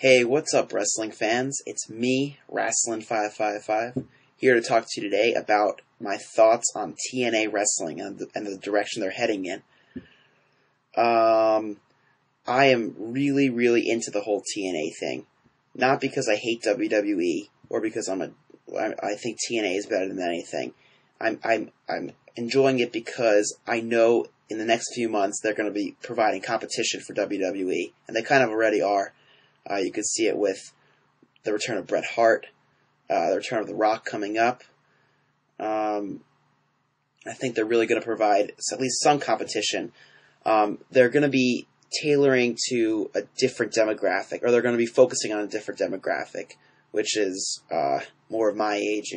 Hey, what's up, wrestling fans? It's me, Wrastlin555, here to talk to you today about my thoughts on TNA wrestling and the direction they're heading in. I am really, really into the whole TNA thing. Not because I hate WWE or because I think TNA is better than anything. I'm enjoying it because I know in the next few months they're going to be providing competition for WWE, and they kind of already are. You could see it with the return of Bret Hart, the return of The Rock coming up. I think they're really going to provide at least some competition. They're going to be tailoring to a different demographic, or they're going to be focusing on a different demographic, which is more of my age,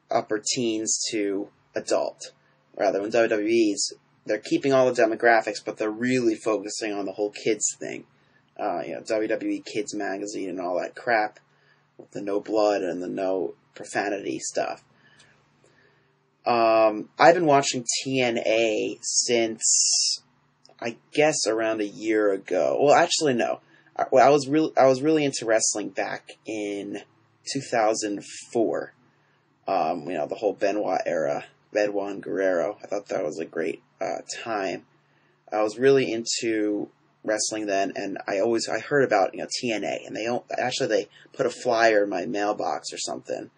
upper teens to adult. Rather, in WWE's, they're keeping all the demographics, but they're really focusing on the whole kids thing. WWE Kids Magazine and all that crap, with the no blood and the no profanity stuff. I've been watching TNA since, I guess, around a year ago. Well, actually, no. I was really into wrestling back in 2004. The whole Benoit era, Benoit and Guerrero. I thought that was a great time. I was really into wrestling then, and I heard about TNA, and they put a flyer in my mailbox or something.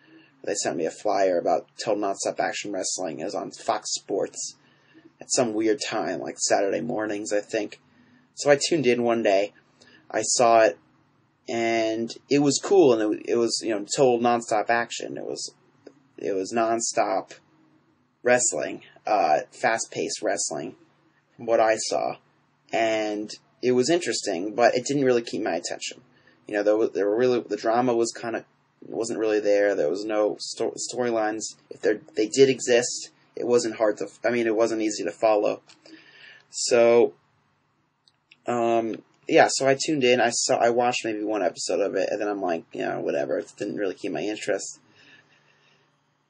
They sent me a flyer about Total Nonstop Action Wrestling. It was on Fox Sports at some weird time, like Saturday mornings, I think. So I tuned in one day. I saw it, and it was cool, and it was total nonstop action. It was nonstop wrestling, fast-paced wrestling, from what I saw, and it was interesting, but it didn't really keep my attention. The drama wasn't really there. There was no storylines. If they did exist, it wasn't it wasn't easy to follow. So, so I tuned in. I watched maybe one episode of it, and then I'm like, whatever. It didn't really keep my interest.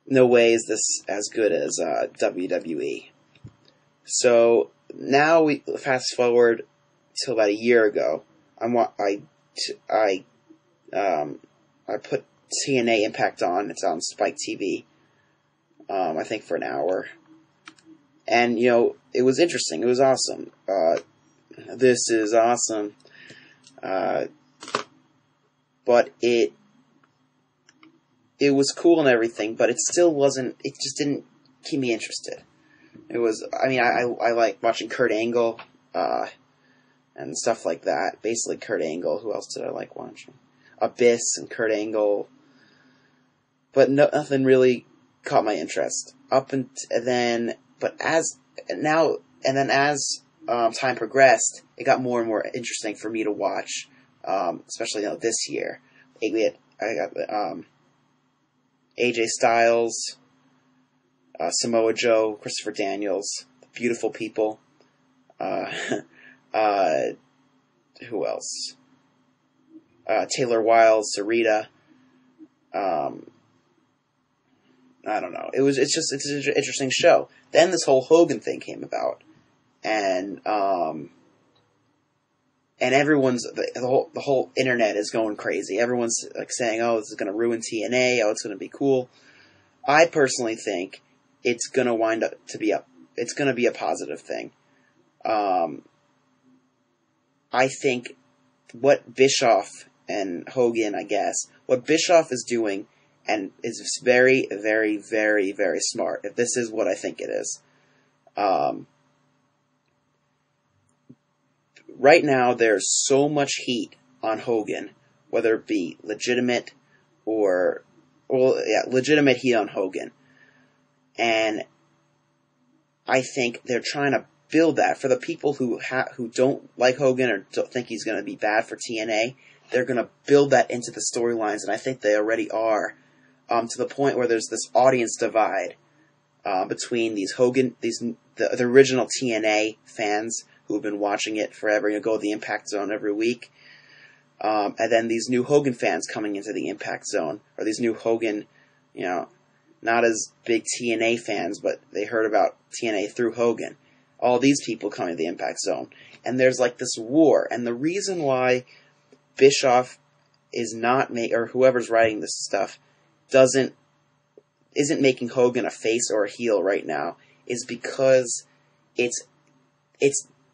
No way is this as good as WWE. So now we fast forward till about a year ago. I put TNA Impact on. It's on Spike TV. I think for an hour, and it was interesting. It was awesome. This is awesome. But it was cool and everything, but it still wasn't. It just didn't keep me interested. It was. I like watching Kurt Angle. And stuff like that. Basically, Kurt Angle. Who else did I like watching? Abyss and Kurt Angle. But nothing really caught my interest. As time progressed, it got more and more interesting for me to watch. Especially this year. I got AJ Styles, Samoa Joe, Christopher Daniels, Beautiful People. Who else? Taylor Wilde, Sarita. I don't know. It's an interesting show. Then this whole Hogan thing came about, and everyone's the whole internet is going crazy. Everyone's like saying, "Oh, this is going to ruin TNA. Oh, it's going to be cool." I personally think it's going to wind up to be it's going to be a positive thing. I think what Bischoff and Hogan, what Bischoff is doing, and is very, very, very, very smart, if this is what I think it is. Right now, there's so much heat on Hogan, whether it be legitimate legitimate heat on Hogan. And I think they're trying to build that for the people who don't like Hogan or don't think he's going to be bad for TNA. They're going to build that into the storylines, and I think they already are, to the point where there's this audience divide between the original TNA fans who have been watching it forever, go to the Impact Zone every week, and then these new Hogan fans coming into the Impact Zone, or these new Hogan, not as big TNA fans, but they heard about TNA through Hogan. All these people coming to the Impact Zone. And there's like this war. And the reason why Bischoff is not or whoever's writing this stuff isn't making Hogan a face or a heel right now, is because it's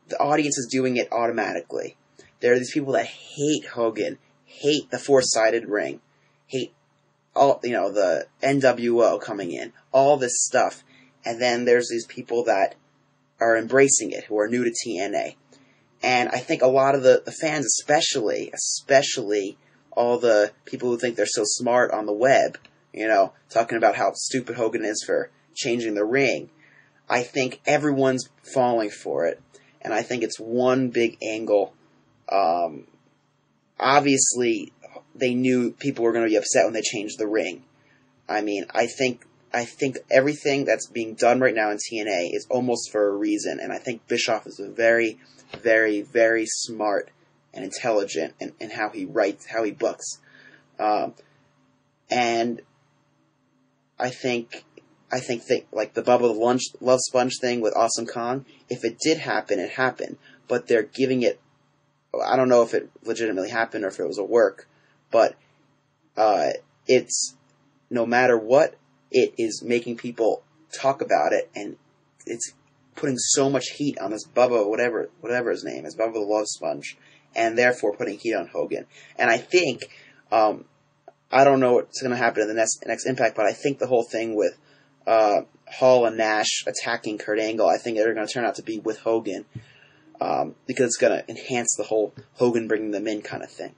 the audience is doing it automatically. There are these people that hate Hogan, hate the four-sided ring, hate all, the NWO coming in, all this stuff. And then there's these people that are embracing it, who are new to TNA. And I think a lot of the fans, especially all the people who think they're so smart on the web, talking about how stupid Hogan is for changing the ring, I think everyone's falling for it. And I think it's one big angle. Obviously, they knew people were going to be upset when they changed the ring. I mean, I think everything that's being done right now in TNA is almost for a reason, and I think Bischoff is a very, very, very smart and intelligent in how he writes, how he books. And I think like the Bubba the Love Sponge thing with Awesome Kong, if it did happen, it happened. But they're giving it, I don't know if it legitimately happened or if it was a work, but it's, no matter what, it is making people talk about it, and it's putting so much heat on this Bubba, whatever his name is, Bubba the Love Sponge, and therefore putting heat on Hogan. And I think, I don't know what's going to happen in the next Impact, but I think the whole thing with Hall and Nash attacking Kurt Angle, I think they're going to turn out to be with Hogan, because it's going to enhance the whole Hogan bringing them in kind of thing.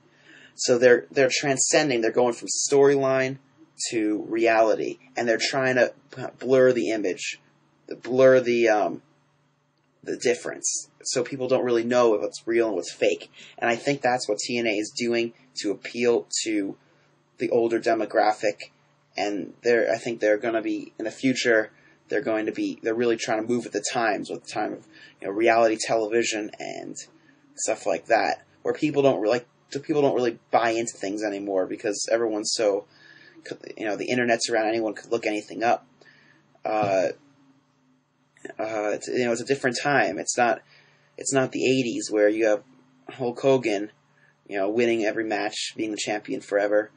So they're transcending, they're going from storyline to reality, and they're trying to blur the image, blur the difference, so people don't really know what's real and what's fake. And I think that's what TNA is doing to appeal to the older demographic. And I think they're going to be, in the future, they're really trying to move with the times, with the time of reality television and stuff like that, where people don't really buy into things anymore, because everyone's so, the internet's around, anyone could look anything up. It's a different time. It's not the 80s where you have Hulk Hogan, winning every match, being the champion forever,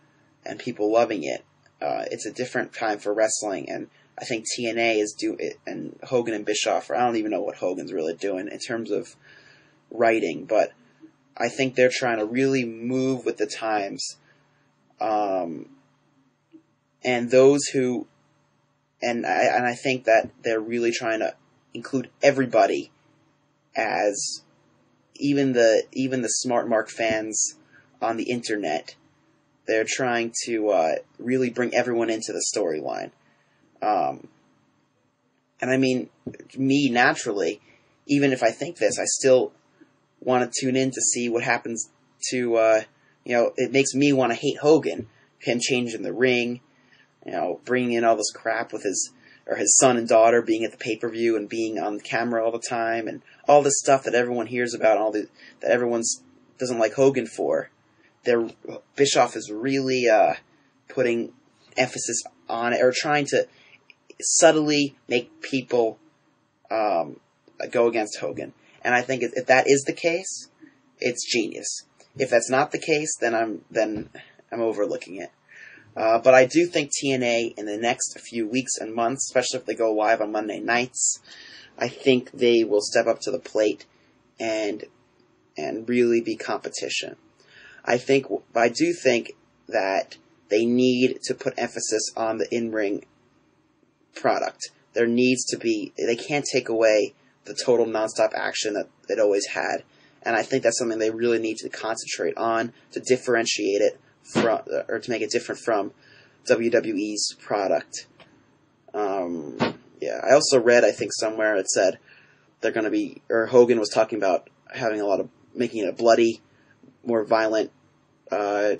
and people loving it. It's a different time for wrestling, and I think TNA is and Hogan and Bischoff, I don't even know what Hogan's really doing in terms of writing, but I think they're trying to really move with the times. And those who, and I think that they're really trying to include everybody, as even the smart mark fans on the internet. They're trying to really bring everyone into the storyline. And I mean, me naturally, even if I think this, I still want to tune in to see what happens to, it makes me want to hate Hogan, him changing the ring, bringing in all this crap with his son and daughter being at the pay-per-view and being on the camera all the time, and all this stuff that everyone hears about, that everyone doesn't like Hogan for. Bischoff is really putting emphasis on it, or trying to subtly make people go against Hogan. And I think if that is the case, it's genius. If that's not the case, then I'm overlooking it. But I do think TNA in the next few weeks and months, especially if they go live on Monday nights, I think they will step up to the plate and really be competition. I do think that they need to put emphasis on the in-ring product. There needs to be, they can't take away the total nonstop action that it always had. And I think that's something they really need to concentrate on to differentiate it from, or to make it different from WWE's product. I also read, I think somewhere it said they're going to be, or Hogan was talking about making it a bloody, more violent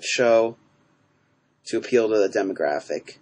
show to appeal to the demographic.